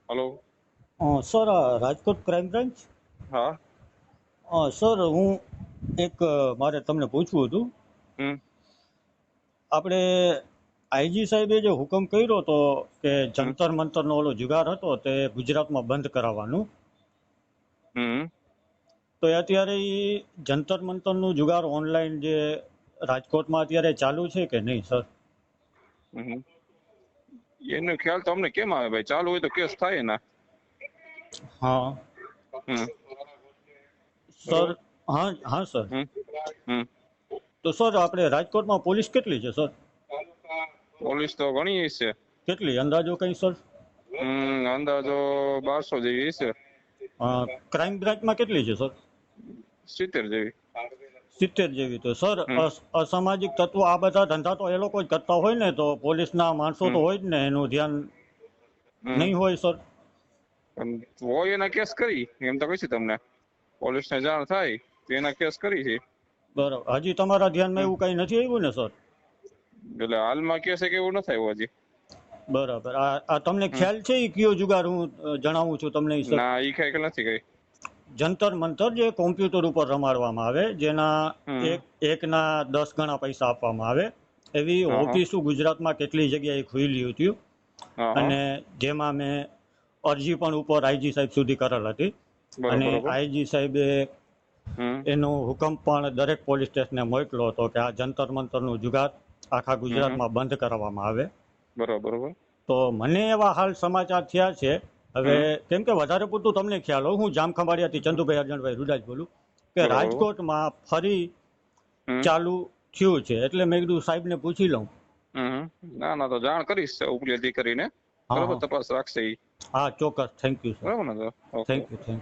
Hello. Sir Rajkot crime branch. હા. Sir હું એક મારે તમને પૂછવું હતું. હમ આપણે આઈજી સાહેબે જે હુકમ કર્યો હતો કે હમ જંતર મંતરનો ઓલો જુગાર હતો તે ગુજરાતમાં બંધ કરાવવાનું, હમ તો અત્યારે ઈ જંતર મંતરનું જુગાર ઓનલાઈન જે રાજકોટમાં અત્યારે ચાલુ છે કે નહીં સર? હમ એનો ખ્યાલ તો અમને કેમ આવે ભાઈ? ચાલુ હોય તો કેસ થાય ના. હા હમ સર. બરોબર. હા હા સર. હમ હમ તો સર આપણે રાજકોટમાં પોલીસ કેટલી છે સર? પોલીસ તો ઘણી છે. કેટલી અંદાજો કઈ સર? અંદાજો 1200 જેવી છે. ક્રાઇમ બ્રાન્ચમાં કેટલી છે સર? 70 જેવી. 70 જેવી. તો સર હમ અસામાજિક તત્વો આ બધા ધંધા તો એ લોકો જ કરતા હોય ને, તો પોલીસના માણસો હમ તો હોય જ ને, એનું ધ્યાન હમ નહીં હોય સર? પણ હોય એના કેસ કરી એમ તો કહીશું તમને. પોલીસને જાણ થાય તો એના કેસ કરી છે. બરાબર. હજી તમારા ધ્યાનમાં હમ એવું કઈ નથી આવ્યું ને સર? એટલે હાલમાં કેસ કે એવું ન થાય હજી. બરાબર. આ તમને હમ ખ્યાલ છે ઈ કયો જુગાર હું જણાવું છું તમને ઈ સર? ના ઈ કઈ નથી કઈ. જંતર મંતર, જે કોમ્પ્યુટર ઉપર રમાડવામાં આવે, જેના હમ એકના 10 ગણા પૈસા આપવામાં આવે, એવી હા હા ઓફિસો ગુજરાતમાં કેટલી જગ્યાએ ખુલી હતી. હા હા અને જેમાં મેં અરજી પણ ઉપર આઈજી સાહેબ સુધી કરેલ હતી. અને બરોબર. આઈજી સાહેબે હમ એનો હુકમ પણ દરેક પોલીસ સ્ટેશને મોકલ્યો હતો કે આ જંતર મંતરનું જુગાર આખા હમ ગુજરાતમાં બંધ કરવામાં આવે. બરોબર. તો મને એવા હાલ સમાચાર થયા છે. હવે હમ કેમ કે વધારે પૂરતું તમને ખ્યાલ હોય, હું જામખંભાળિયાથી ચંદુભાઈ અર્જણભાઈ રૂડાજ બોલું, કે બરોબર. રાજકોટમાં ફરી હમ ચાલુ થયું છે. એટલે મેં કીધું સાહેબને પૂછી લઉં. હમ ના ના તો જાણ કરીશ ઉપરી અધિકારીને. હા બરોબર, હા તપાસ રાખશે ઈ. હા ચોક્કસ. Thank you sir. બરોબર ને? તો ઓકે. Thank you.